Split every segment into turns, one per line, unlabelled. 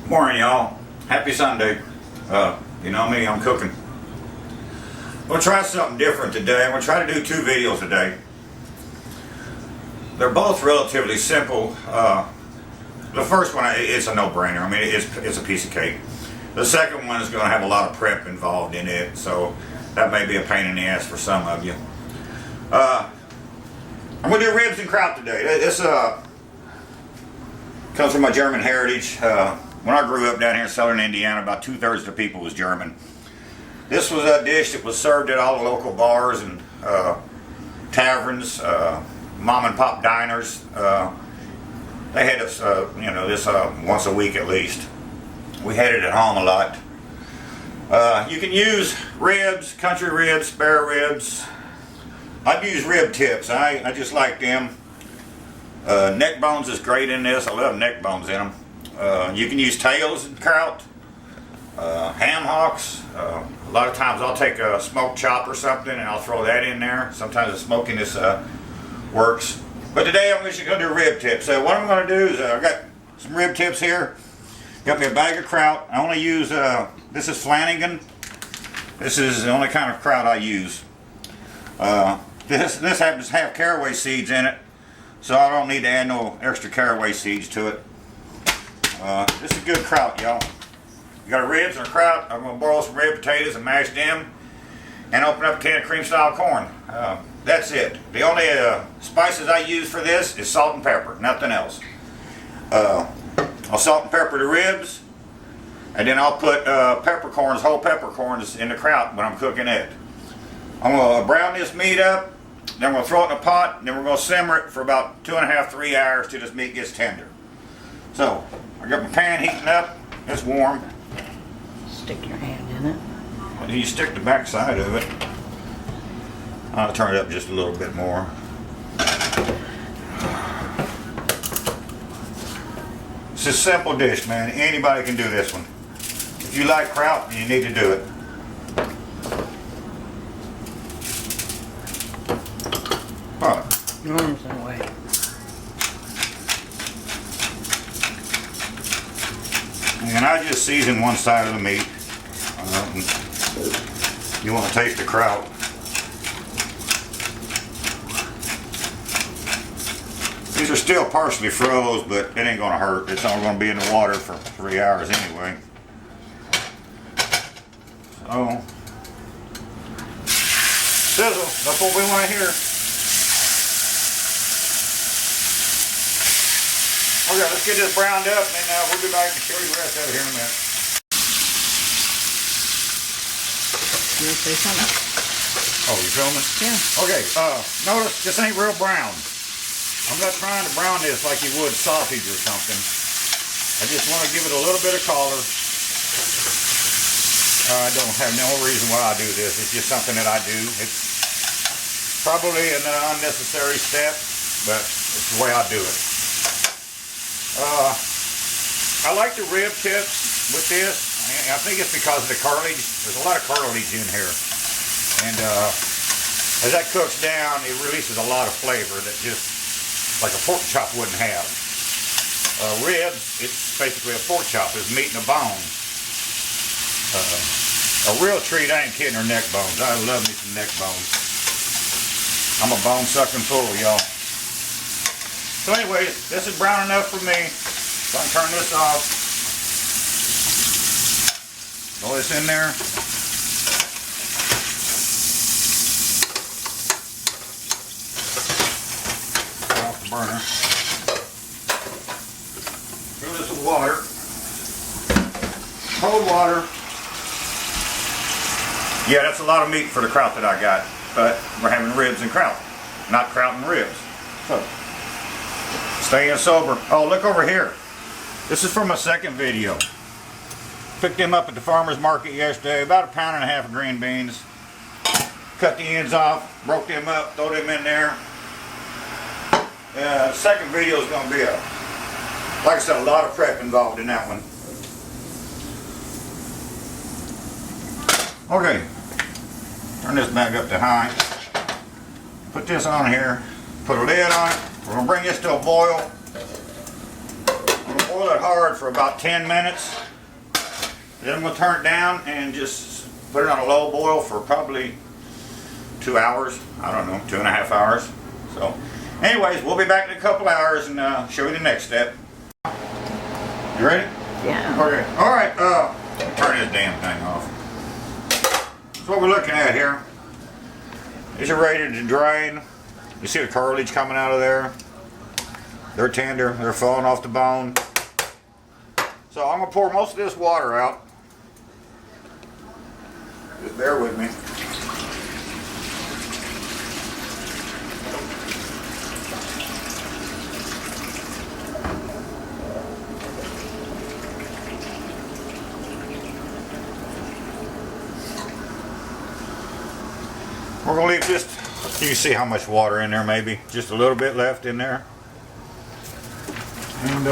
Morning, y'all. Happy Sunday. You know me, I'm cooking. We'll try something different today. I'm going to try to do two videos today. They're both relatively simple. The first one, it's a no-brainer. I mean, it's a piece of cake. The second one is going to have a lot of prep involved in it, so that may be a pain in the ass for some of you. I'm going to do ribs and kraut today. This comes from my German heritage. When I grew up down here in southern Indiana, about 2/3 of the people was German. This was a dish that was served at all the local bars and taverns, mom and pop diners. They had this, this once a week at least. We had it at home a lot. You can use ribs, country ribs, spare ribs. I'd use rib tips. I just like them. Neck bones is great in this. I love neck bones in them. You can use tails and kraut, ham hocks. A lot of times I'll take a smoked chop or something and I'll throw that in there. Sometimes the smokiness works. But today I'm just going to do rib tips. So what I'm going to do is I've got some rib tips here. Got me a bag of kraut. I only use, this is Flanagan. This is the only kind of kraut I use. This happens to have caraway seeds in it, so I don't need to add no extra caraway seeds to it. This is good kraut, y'all. You got ribs and a kraut. I'm going to boil some red potatoes and mash them and open up a can of cream style corn. That's it. The only spices I use for this is salt and pepper, nothing else. I'll salt and pepper the ribs, and then I'll put peppercorns, whole peppercorns in the kraut when I'm cooking it. I'm going to brown this meat up, then we'll throw it in a pot, and then we're going to simmer it for about 2.5 to 3 hours till this meat gets tender. So, I got my pan heating up. It's warm.
Stick your hand in it.
And you stick the back side of it. I'll turn it up just a little bit more. It's a simple dish, man. Anybody can do this one. If you like kraut, you need to do it. Alright.
Your arm's in the way.
And I just season one side of the meat. You want to taste the kraut. These are still partially froze, but it ain't going to hurt. It's only going to be in the water for 3 hours anyway. So, sizzle, that's what we want to hear. Okay, let's get this browned up, and then we'll be back and show you the rest of it here in a minute.
You want to say something?
Oh, you filming?
Yeah.
Okay, notice this ain't real brown. I'm not trying to brown this like you would sausage or something. I just want to give it a little bit of color. I don't have no reason why I do this. It's just something that I do. It's probably an unnecessary step, but it's the way I do it. I like the rib tips with this. I think it's because of the cartilage. There's a lot of cartilage in here. And as that cooks down, it releases a lot of flavor that just like a pork chop wouldn't have. Ribs, it's basically a pork chop. It's meat and a bone. A real treat, I ain't kidding, are neck bones. I love me some neck bones. I'm a bone sucking fool, y'all. So anyway, this is brown enough for me. So I can turn this off. Throw this in there. Off the burner. Fill this with water. Cold water. Yeah, that's a lot of meat for the kraut that I got. But we're having ribs and kraut, not kraut and ribs. So, staying sober. Oh, look over here. This is from my second video. Picked them up at the farmer's market yesterday. About 1.5 pounds of green beans. Cut the ends off, broke them up, throw them in there. Second video is going to be like I said, a lot of prep involved in that one. Okay, turn this back up to high. Put this on here, put a lid on it. We're going to bring this to a boil. We're going to boil it hard for about 10 minutes. Then I'm going to turn it down and just put it on a low boil for probably 2 hours. I don't know, 2.5 hours. So, anyways, we'll be back in a couple hours and show you the next step. You ready?
Yeah.
Okay. All right. Turn this damn thing off. That's what we're looking at here. These are ready to drain. You see the cartilage coming out of there? They're tender. They're falling off the bone. So I'm gonna pour most of this water out. Just bear with me. We're gonna leave just, you can see how much water in there, maybe just a little bit left in there. And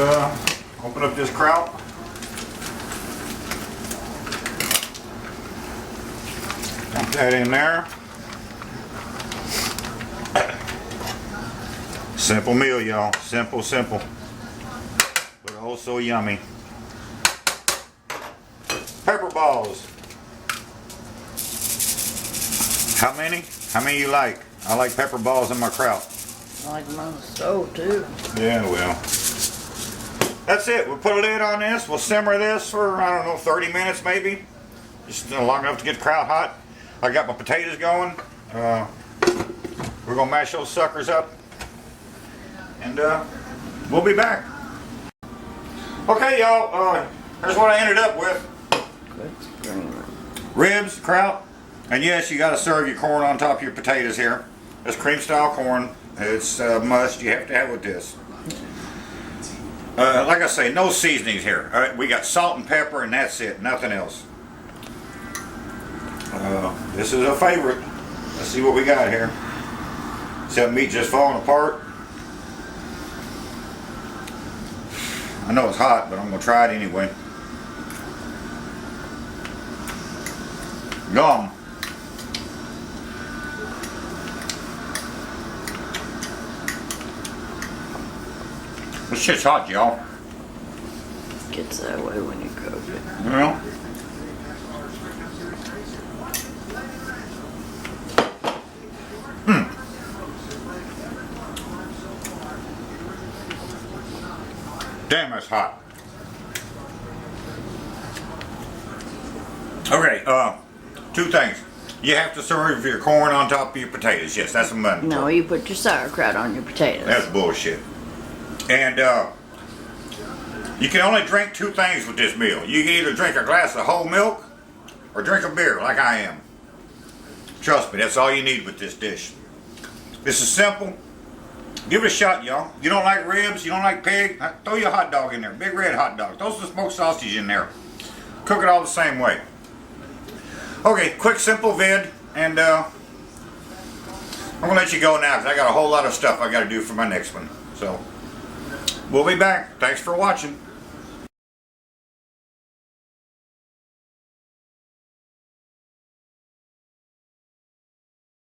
open up this kraut. Dump that in there. Simple meal, y'all. Simple, simple. But also yummy. Pepper balls. How many? How many you like? I like pepper balls in my kraut.
I like them on the stove too.
Yeah, well. That's it. We'll put a lid on this. We'll simmer this for, I don't know, 30 minutes maybe. Just long enough to get the kraut hot. I got my potatoes going. We're going to mash those suckers up. And we'll be back. Okay, y'all. Here's what I ended up with. Ribs, kraut. And yes, you got to serve your corn on top of your potatoes here. It's cream style corn. It's a must. You have to have with this. Like I say, no seasonings here. All right, we got salt and pepper, and that's it. Nothing else. This is a favorite. Let's see what we got here. Except meat just falling apart. I know it's hot, but I'm gonna try it anyway. Yum. This shit's hot, y'all.
Gets that way when you cook it.
Well. Damn, that's hot. Okay, two things. You have to serve your corn on top of your potatoes. Yes, that's a must.
No, you put your sauerkraut on your potatoes.
That's bullshit. And you can only drink two things with this meal. You can either drink a glass of whole milk or drink a beer like I am. Trust me, that's all you need with this dish. This is simple. Give it a shot, y'all. You don't like ribs, you don't like pig, throw you a hot dog in there. Big red hot dog. Throw some smoked sausage in there. Cook it all the same way. Okay, quick, simple vid. And I'm going to let you go now because I got a whole lot of stuff I got to do for my next one. So, we'll be back. Thanks for watching.